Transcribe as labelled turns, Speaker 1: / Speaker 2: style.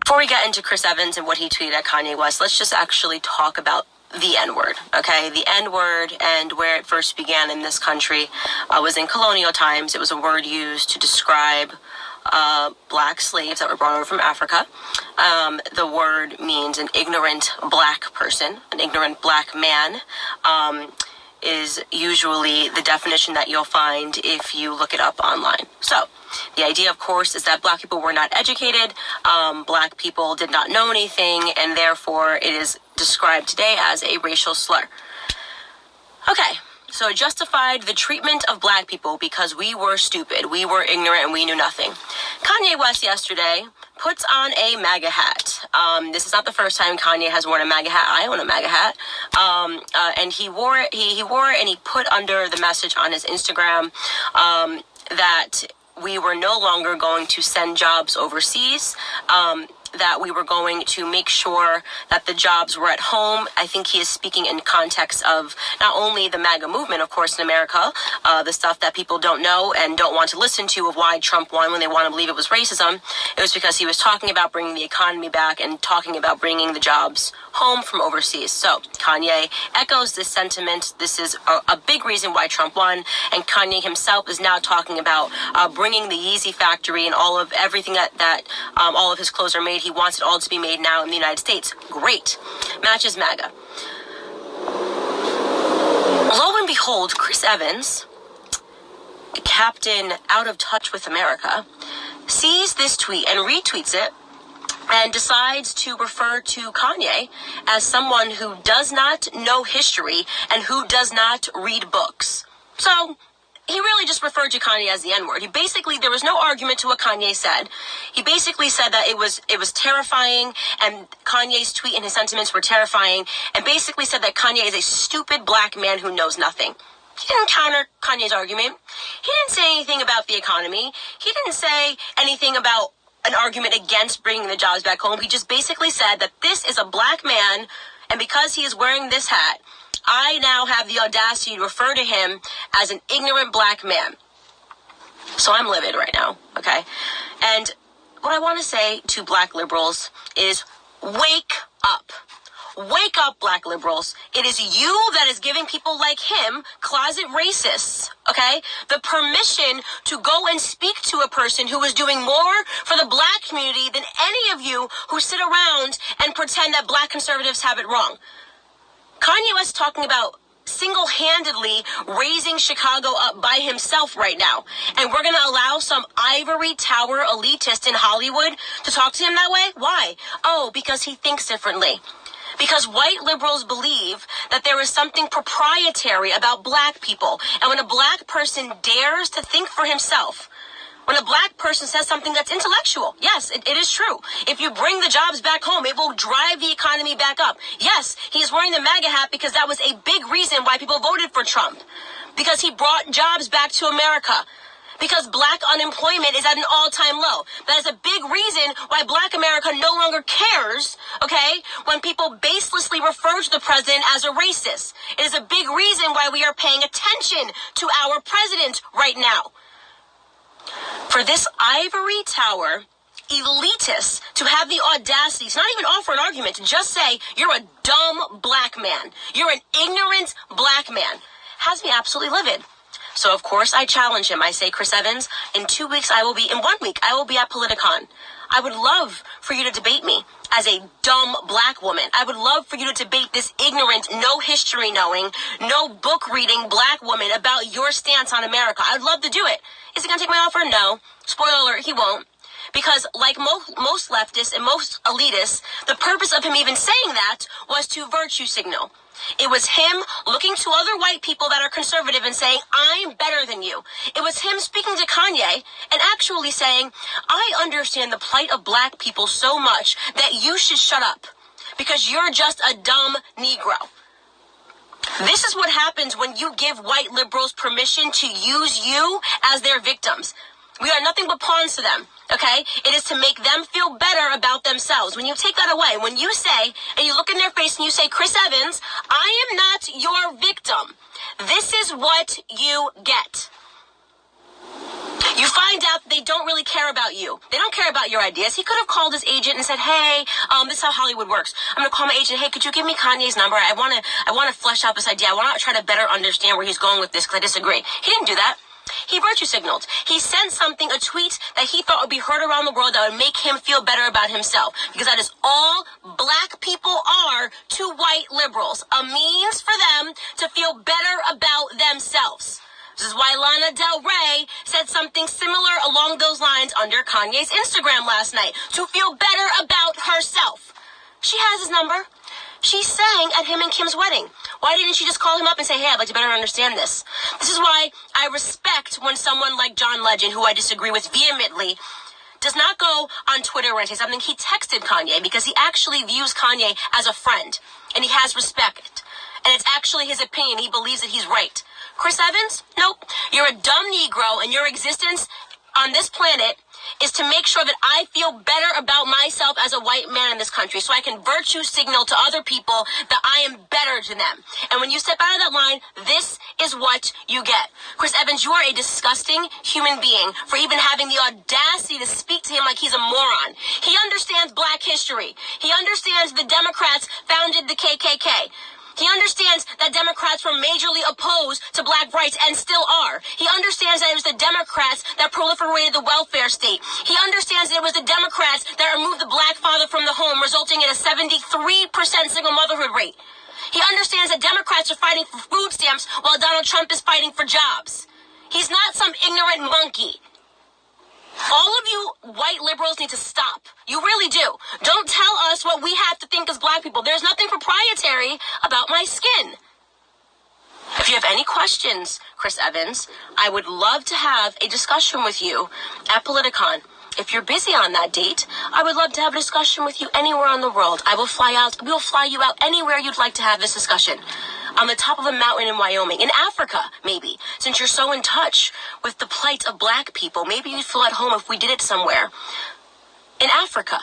Speaker 1: Before we get into Chris Evans and what he tweeted at Kanye West, let's just actually talk about the N-word, okay? The N-word and where it first began in this country was in colonial times. It was a word used to describe black slaves that were brought over from Africa. The word means an ignorant black person, an ignorant black man. Is usually the definition that you'll find if you look it up online. So, the idea, of course, is that black people were not educated, black people did not know anything, and therefore it is described today as a racial slur. Okay, so it justified the treatment of black people because we were stupid, we were ignorant, and we knew nothing. Kanye West yesterday puts on a MAGA hat. This is not the first time Kanye has worn a MAGA hat. I own a MAGA hat. And he wore it, he wore it and he put under the message on his Instagram that we were no longer going to send jobs overseas, that we were going to make sure that the jobs were at home. I think he is speaking in context of not only the MAGA movement, of course, in America, the stuff that people don't know and don't want to listen to of why Trump won when they want to believe it was racism. It was because he was talking about bringing the economy back and talking about bringing the jobs home from overseas. So Kanye echoes this sentiment. This is a big reason why Trump won. And Kanye himself is now talking about bringing the Yeezy factory and all of everything that all of his clothes are made. He wants it all to be made now in the United States. Great. Matches MAGA. Lo and behold, Chris Evans, Captain out of touch with America, sees this tweet and retweets it and decides to refer to Kanye as someone who does not know history and who does not read books. So he really just referred to Kanye as the N-word. There was no argument to what Kanye said. He basically said that it was terrifying, and Kanye's tweet and his sentiments were terrifying, and basically said that Kanye is a stupid black man who knows nothing. He didn't counter Kanye's argument. He didn't say anything about the economy. He didn't say anything about an argument against bringing the jobs back home. He just basically said that this is a black man, and because he is wearing this hat, I now have the audacity to refer to him as an ignorant black man. So I'm livid right now, okay? And what I want to say to black liberals is wake up. Wake up, black liberals. It is you that is giving people like him, closet racists, okay, the permission to go and speak to a person who is doing more for the black community than any of you who sit around and pretend that black conservatives have it wrong. Kanye West talking about single-handedly raising Chicago up by himself right now. And we're going to allow some ivory tower elitist in Hollywood to talk to him that way? Why? Oh, because he thinks differently. Because white liberals believe that there is something proprietary about black people. And when a black person dares to think for himself, when a black person says something that's intellectual, yes, it is true. If you bring the jobs back home, it will drive the economy back up. Yes, he's wearing the MAGA hat because that was a big reason why people voted for Trump. Because he brought jobs back to America. Because black unemployment is at an all-time low. That is a big reason why black America no longer cares, okay, when people baselessly refer to the president as a racist. It is a big reason why we are paying attention to our president right now. For this ivory tower elitists to have the audacity to not even offer an argument, to just say, you're a dumb black man, you're an ignorant black man, has me absolutely livid. So, of course, I challenge him. I say, Chris Evans, in 1 week, I will be at Politicon. I would love for you to debate me as a dumb black woman. I would love for you to debate this ignorant, no history knowing, no book reading black woman about your stance on America. I'd love to do it. Is he going to take my offer? No. Spoiler alert, he won't. Because like most leftists and most elitists, the purpose of him even saying that was to virtue signal. It was him looking to other white people that are conservative and saying, I'm better than you. It was him speaking to Kanye and actually saying, I understand the plight of black people so much that you should shut up because you're just a dumb Negro. This is what happens when you give white liberals permission to use you as their victims. We are nothing but pawns to them, okay? It is to make them feel better about themselves. When you take that away, when you say, and you look in their face and you say, Chris Evans, I am not your victim. This is what you get. You find out that they don't really care about you. They don't care about your ideas. He could have called his agent and said, hey, this is how Hollywood works. I'm going to call my agent. Hey, could you give me Kanye's number? I want to flesh out this idea. I want to try to better understand where he's going with this because I disagree. He didn't do that. He virtue signaled. He sent a tweet that he thought would be heard around the world that would make him feel better about himself. Because that is all black people are to white liberals. A means for them to feel better about themselves. This is why Lana Del Rey said something similar along those lines under Kanye's Instagram last night. To feel better about herself. She has his number. She sang at him and Kim's wedding. Why didn't she just call him up and say, hey, I'd like to better understand this? This is why I respect when someone like John Legend, who I disagree with vehemently, does not go on Twitter and say something. He texted Kanye because he actually views Kanye as a friend. And he has respect. And it's actually his opinion. He believes that he's right. Chris Evans? Nope. You're a dumb Negro, and your existence on this planet is to make sure that I feel better about myself as a white man in this country so I can virtue signal to other people that I am better than them. And when you step out of that line, this is what you get. Chris Evans, you are a disgusting human being for even having the audacity to speak to him like he's a moron. He understands black history. He understands the Democrats founded the KKK. He understands that Democrats were majorly opposed to black rights and still are. He understands that it was the Democrats that proliferated the welfare state. He understands that it was the Democrats that removed the black father from the home, resulting in a 73% single motherhood rate. He understands that Democrats are fighting for food stamps while Donald Trump is fighting for jobs. He's not some ignorant monkey. All of you white liberals need to stop. You really do. Don't tell us what we have to think as black people. There's nothing proprietary about my skin. If you have any questions, Chris Evans, I would love to have a discussion with you at Politicon. If you're busy on that date, I would love to have a discussion with you anywhere in the world. I will fly out. We will fly you out anywhere you'd like to have this discussion. On the top of a mountain in Wyoming, in Africa, maybe. Since you're so in touch with the plight of black people, maybe you'd feel at home if we did it somewhere in Africa.